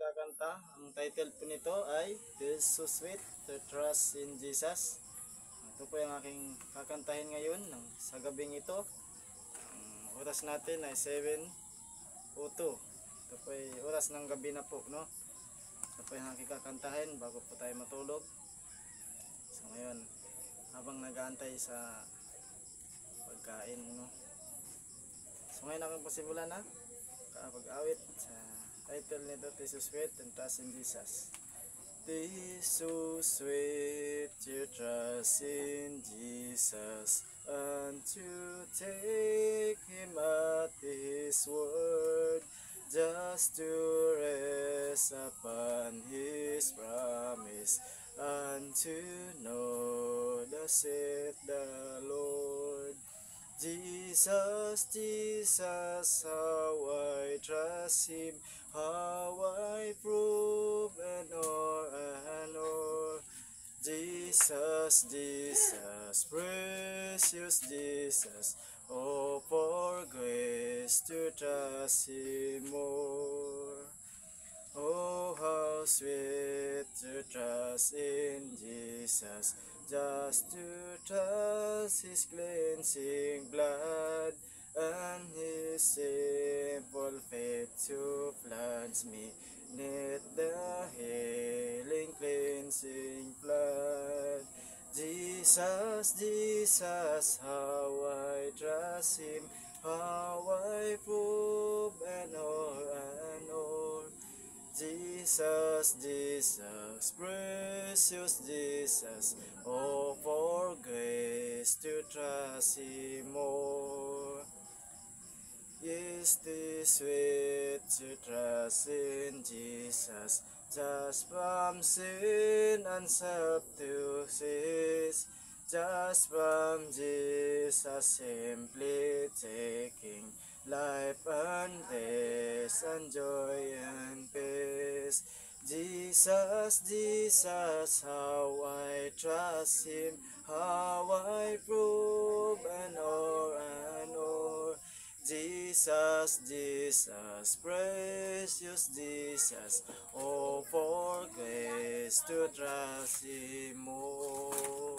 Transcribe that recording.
kakanta. Ang title po nito ay This So Sweet to Trust in Jesus. Ito po yung aking kakantahin ngayon sa gabing ito. Ang oras natin ay 7:02. Ito po ay oras ng gabi na po, no? Ito po yung aking kakantahin bago po tayo matulog. So ngayon, habang nag-aantay sa pagkain, no? So ngayon aking pasimulan na pag-awit sa title nito, This So Sweet and Trust in Jesus. This so sweet to trust in Jesus, and to take Him at His word, just to rest upon His promise, and to know thus saith the Lord. Jesus, Jesus, how I trust Him, how I prove and o'er. Jesus, Jesus, precious Jesus, oh, for grace to trust Him more. Oh, how sweet to trust in Jesus, just to trust His cleansing blood, and His simple faith to plunge me neath the healing cleansing flood. Jesus, Jesus, how I trust Him, how I prove and o'er. Jesus, Jesus, precious Jesus, oh, for grace to trust Him more. Yes, 'tis sweet to trust in Jesus, just from sin and self to cease, just from Jesus simply taking life and rest and joy and peace. Jesus, Jesus, how I trust Him, how I prove and o'er. Jesus, Jesus, precious Jesus, oh, for grace to trust Him more.